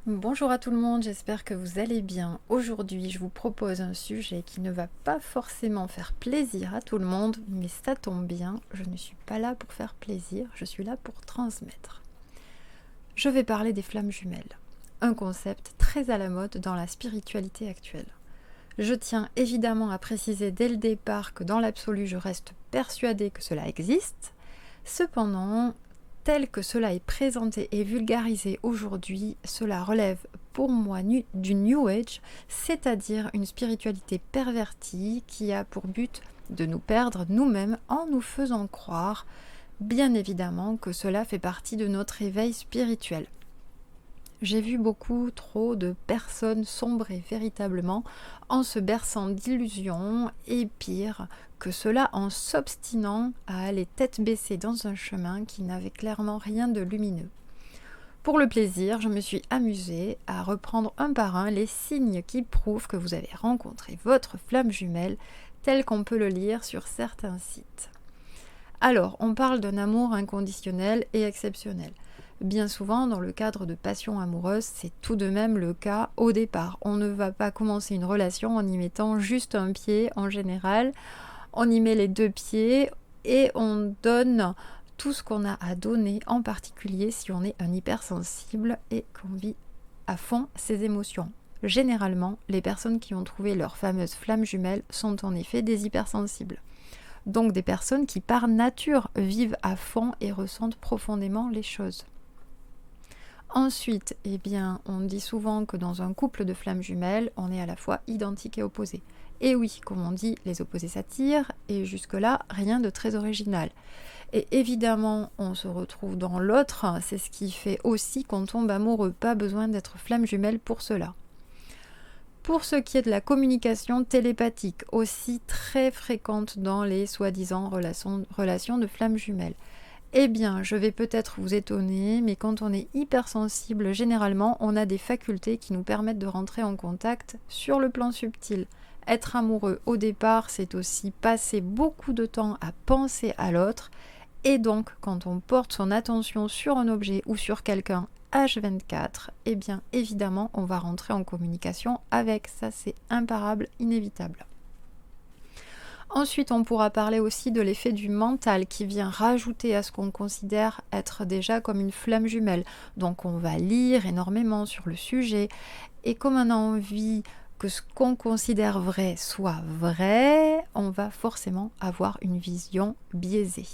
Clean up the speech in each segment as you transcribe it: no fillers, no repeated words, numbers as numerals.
Bonjour à tout le monde, j'espère que vous allez bien. Aujourd'hui, je vous propose un sujet qui ne va pas forcément faire plaisir à tout le monde, mais ça tombe bien, je ne suis pas là pour faire plaisir, je suis là pour transmettre. Je vais parler des flammes jumelles, un concept très à la mode dans la spiritualité actuelle. Je tiens évidemment à préciser dès le départ que dans l'absolu, je reste persuadée que cela existe. Cependant, tel que cela est présenté et vulgarisé aujourd'hui, cela relève pour moi du New Age, c'est-à-dire une spiritualité pervertie qui a pour but de nous perdre nous-mêmes en nous faisant croire, bien évidemment, que cela fait partie de notre éveil spirituel. J'ai vu beaucoup trop de personnes sombrer véritablement en se berçant d'illusions et pire que cela en s'obstinant à aller tête baissée dans un chemin qui n'avait clairement rien de lumineux. Pour le plaisir, je me suis amusée à reprendre un par un les signes qui prouvent que vous avez rencontré votre flamme jumelle tel qu'on peut le lire sur certains sites. Alors, on parle d'un amour inconditionnel et exceptionnel. Bien souvent, dans le cadre de passion amoureuse, c'est tout de même le cas au départ. On ne va pas commencer une relation en y mettant juste un pied en général. On y met les deux pieds et on donne tout ce qu'on a à donner, en particulier si on est un hypersensible et qu'on vit à fond ses émotions. Généralement, les personnes qui ont trouvé leur fameuse flamme jumelle sont en effet des hypersensibles. Donc des personnes qui par nature vivent à fond et ressentent profondément les choses. Ensuite, on dit souvent que dans un couple de flammes jumelles, on est à la fois identique et opposé. Et oui, comme on dit, les opposés s'attirent, et jusque-là, rien de très original. Et évidemment, on se retrouve dans l'autre, c'est ce qui fait aussi qu'on tombe amoureux, pas besoin d'être flamme jumelle pour cela. Pour ce qui est de la communication télépathique, aussi très fréquente dans les soi-disant relations de flammes jumelles, je vais peut-être vous étonner, mais quand on est hypersensible, généralement, on a des facultés qui nous permettent de rentrer en contact sur le plan subtil. Être amoureux au départ, c'est aussi passer beaucoup de temps à penser à l'autre, et donc, quand on porte son attention sur un objet ou sur quelqu'un H24, évidemment, on va rentrer en communication avec. Ça, c'est imparable, inévitable. Ensuite, on pourra parler aussi de l'effet du mental qui vient rajouter à ce qu'on considère être déjà comme une flamme jumelle. Donc on va lire énormément sur le sujet et comme on a envie que ce qu'on considère vrai soit vrai, on va forcément avoir une vision biaisée.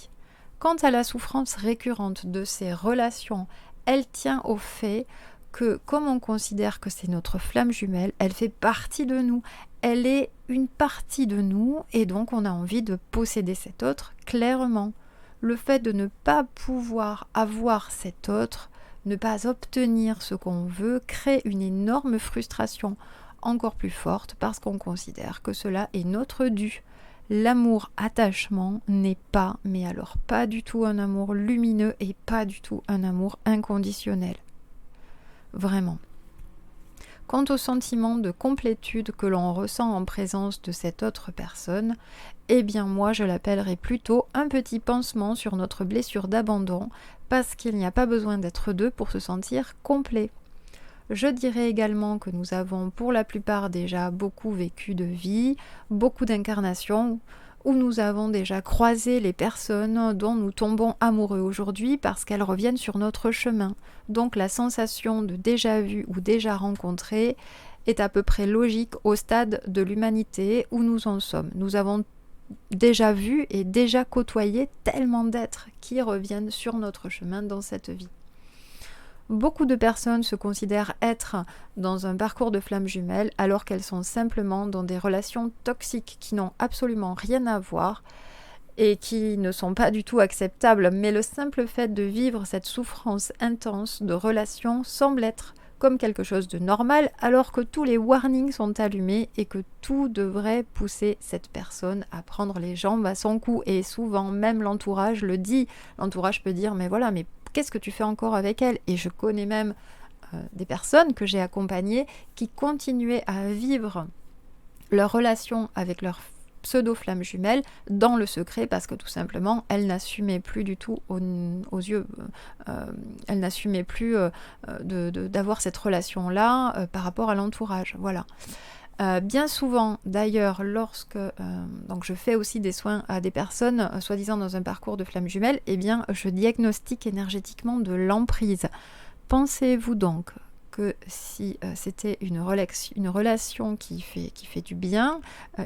Quant à la souffrance récurrente de ces relations, elle tient au fait que comme on considère que c'est notre flamme jumelle, elle fait partie de nous. Elle est une partie de nous et donc on a envie de posséder cet autre clairement. Le fait de ne pas pouvoir avoir cet autre, ne pas obtenir ce qu'on veut, crée une énorme frustration encore plus forte parce qu'on considère que cela est notre dû. L'amour-attachement n'est pas, mais alors pas du tout un amour lumineux et pas du tout un amour inconditionnel. Vraiment. Quant au sentiment de complétude que l'on ressent en présence de cette autre personne, moi je l'appellerais plutôt un petit pansement sur notre blessure d'abandon parce qu'il n'y a pas besoin d'être deux pour se sentir complet. Je dirais également que nous avons pour la plupart déjà beaucoup vécu de vie, beaucoup d'incarnations, où nous avons déjà croisé les personnes dont nous tombons amoureux aujourd'hui parce qu'elles reviennent sur notre chemin. Donc la sensation de déjà vu ou déjà rencontré est à peu près logique au stade de l'humanité où nous en sommes. Nous avons déjà vu et déjà côtoyé tellement d'êtres qui reviennent sur notre chemin dans cette vie. Beaucoup de personnes se considèrent être dans un parcours de flammes jumelles alors qu'elles sont simplement dans des relations toxiques qui n'ont absolument rien à voir et qui ne sont pas du tout acceptables. Mais le simple fait de vivre cette souffrance intense de relations semble être comme quelque chose de normal alors que tous les warnings sont allumés et que tout devrait pousser cette personne à prendre les jambes à son cou. Et souvent même l'entourage le dit. L'entourage peut dire mais qu'est-ce que tu fais encore avec elle ? Et je connais même des personnes que j'ai accompagnées qui continuaient à vivre leur relation avec leur pseudo-flamme jumelle dans le secret parce que tout simplement elle n'assumait plus du tout aux yeux, elle n'assumait plus d'avoir cette relation-là par rapport à l'entourage. Voilà. Bien souvent, d'ailleurs, lorsque donc je fais aussi des soins à des personnes, soi-disant dans un parcours de flamme jumelle, eh bien, je diagnostique énergétiquement de l'emprise. Pensez-vous donc que si c'était une relation qui fait du bien,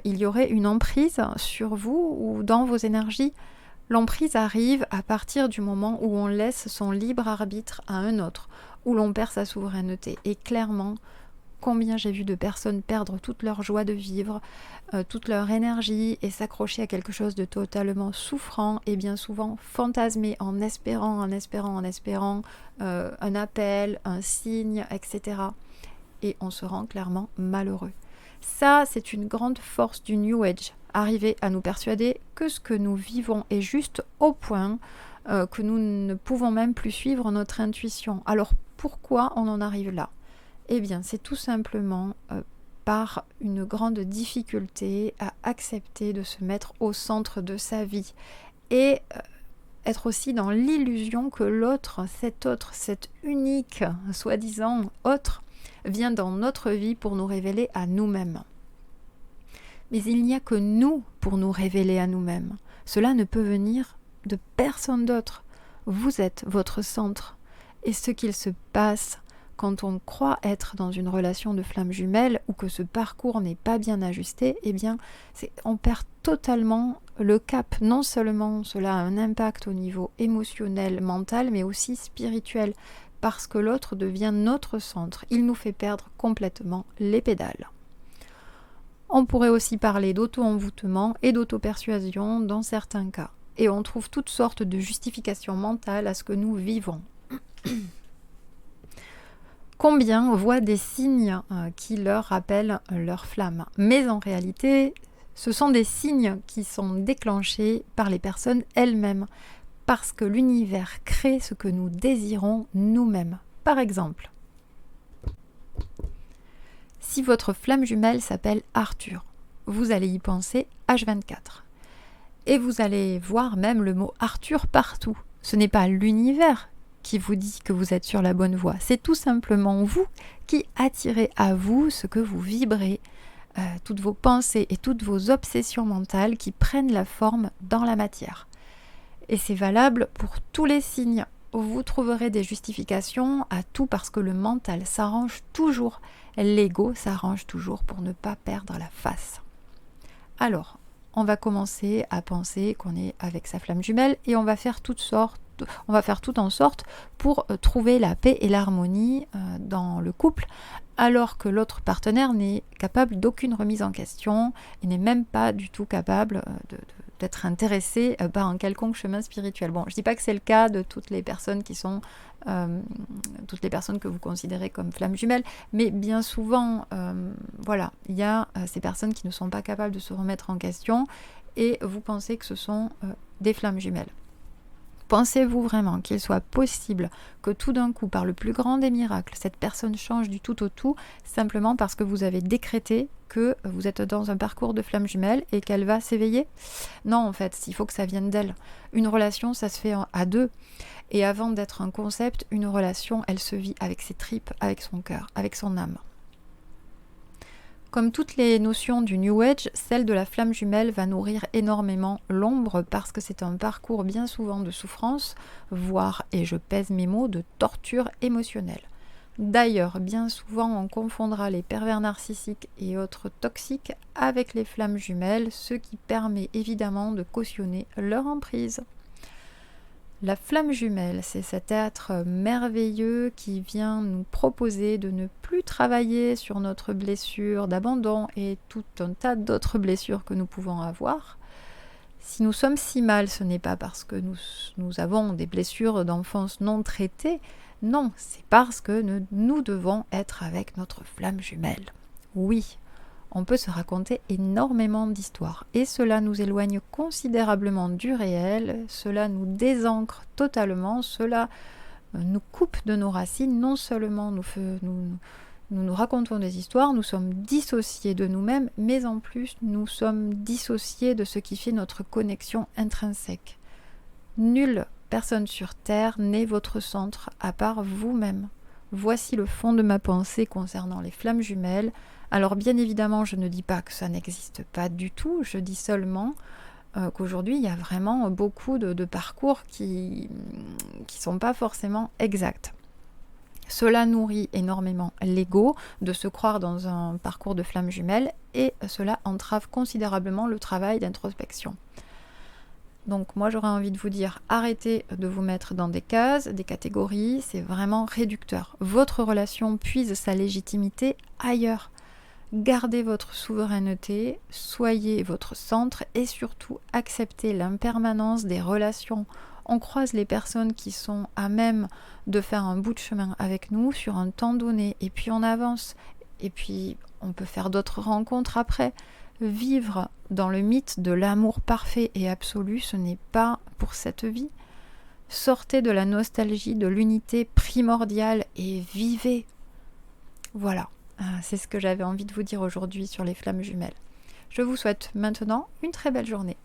il y aurait une emprise sur vous ou dans vos énergies? L'emprise arrive à partir du moment où on laisse son libre arbitre à un autre, où l'on perd sa souveraineté. Et clairement, combien j'ai vu de personnes perdre toute leur joie de vivre, toute leur énergie et s'accrocher à quelque chose de totalement souffrant et bien souvent fantasmer en espérant un appel, un signe, etc. Et on se rend clairement malheureux. Ça, c'est une grande force du New Age, arriver à nous persuader que ce que nous vivons est juste au point que nous ne pouvons même plus suivre notre intuition. Alors pourquoi on en arrive là ? Eh bien, c'est tout simplement par une grande difficulté à accepter de se mettre au centre de sa vie et être aussi dans l'illusion que l'autre, cet unique, soi-disant autre, vient dans notre vie pour nous révéler à nous-mêmes. Mais il n'y a que nous pour nous révéler à nous-mêmes. Cela ne peut venir de personne d'autre. Vous êtes votre centre. Et ce qu'il se passe quand on croit être dans une relation de flamme jumelle ou que ce parcours n'est pas bien ajusté, eh bien, on perd totalement le cap. Non seulement cela a un impact au niveau émotionnel, mental, mais aussi spirituel, parce que l'autre devient notre centre. Il nous fait perdre complètement les pédales. On pourrait aussi parler d'auto-envoûtement et d'auto-persuasion dans certains cas. Et on trouve toutes sortes de justifications mentales à ce que nous vivons. Combien voient des signes qui leur rappellent leur flamme? Mais en réalité, ce sont des signes qui sont déclenchés par les personnes elles-mêmes, parce que l'univers crée ce que nous désirons nous-mêmes. Par exemple, si votre flamme jumelle s'appelle Arthur, vous allez y penser H24. Et vous allez voir même le mot Arthur partout. Ce n'est pas l'univers qui vous dit que vous êtes sur la bonne voie. C'est tout simplement vous qui attirez à vous ce que vous vibrez, toutes vos pensées et toutes vos obsessions mentales qui prennent la forme dans la matière. Et c'est valable pour tous les signes. Vous trouverez des justifications à tout parce que le mental s'arrange toujours. L'ego s'arrange toujours pour ne pas perdre la face. Alors, on va commencer à penser qu'on est avec sa flamme jumelle et on va faire tout en sorte pour trouver la paix et l'harmonie dans le couple, alors que l'autre partenaire n'est capable d'aucune remise en question et n'est même pas du tout capable d'être intéressé par un quelconque chemin spirituel. Bon, je ne dis pas que c'est le cas de toutes les personnes qui sont toutes les personnes que vous considérez comme flammes jumelles, mais bien souvent, voilà, il y a ces personnes qui ne sont pas capables de se remettre en question et vous pensez que ce sont des flammes jumelles. Pensez-vous vraiment qu'il soit possible que tout d'un coup, par le plus grand des miracles, cette personne change du tout au tout, simplement parce que vous avez décrété que vous êtes dans un parcours de flamme jumelle et qu'elle va s'éveiller? Non, en fait, il faut que ça vienne d'elle. Une relation, ça se fait à deux. Et avant d'être un concept, une relation, elle se vit avec ses tripes, avec son cœur, avec son âme. Comme toutes les notions du New Age, celle de la flamme jumelle va nourrir énormément l'ombre parce que c'est un parcours bien souvent de souffrance, voire, et je pèse mes mots, de torture émotionnelle. D'ailleurs, bien souvent on confondra les pervers narcissiques et autres toxiques avec les flammes jumelles, ce qui permet évidemment de cautionner leur emprise. La flamme jumelle, c'est cet être merveilleux qui vient nous proposer de ne plus travailler sur notre blessure d'abandon et tout un tas d'autres blessures que nous pouvons avoir. Si nous sommes si mal, ce n'est pas parce que nous avons des blessures d'enfance non traitées, non, c'est parce que nous devons être avec notre flamme jumelle. Oui, on peut se raconter énormément d'histoires et cela nous éloigne considérablement du réel, cela nous désancre totalement, cela nous coupe de nos racines, non seulement Nous nous racontons des histoires, nous sommes dissociés de nous-mêmes, mais en plus, nous sommes dissociés de ce qui fait notre connexion intrinsèque. Nulle personne sur Terre n'est votre centre à part vous-même. Voici le fond de ma pensée concernant les flammes jumelles. Alors bien évidemment, je ne dis pas que ça n'existe pas du tout, je dis seulement qu'aujourd'hui, il y a vraiment beaucoup de parcours qui sont pas forcément exacts. Cela nourrit énormément l'ego de se croire dans un parcours de flammes jumelles et cela entrave considérablement le travail d'introspection. Donc moi j'aurais envie de vous dire, arrêtez de vous mettre dans des cases, des catégories, c'est vraiment réducteur. Votre relation puise sa légitimité ailleurs. Gardez votre souveraineté, soyez votre centre et surtout acceptez l'impermanence des relations. On croise les personnes qui sont à même de faire un bout de chemin avec nous sur un temps donné et puis on avance et puis on peut faire d'autres rencontres après. Vivre dans le mythe de l'amour parfait et absolu, ce n'est pas pour cette vie. Sortez de la nostalgie de l'unité primordiale et vivez. Voilà. C'est ce que j'avais envie de vous dire aujourd'hui sur les flammes jumelles. Je vous souhaite maintenant une très belle journée.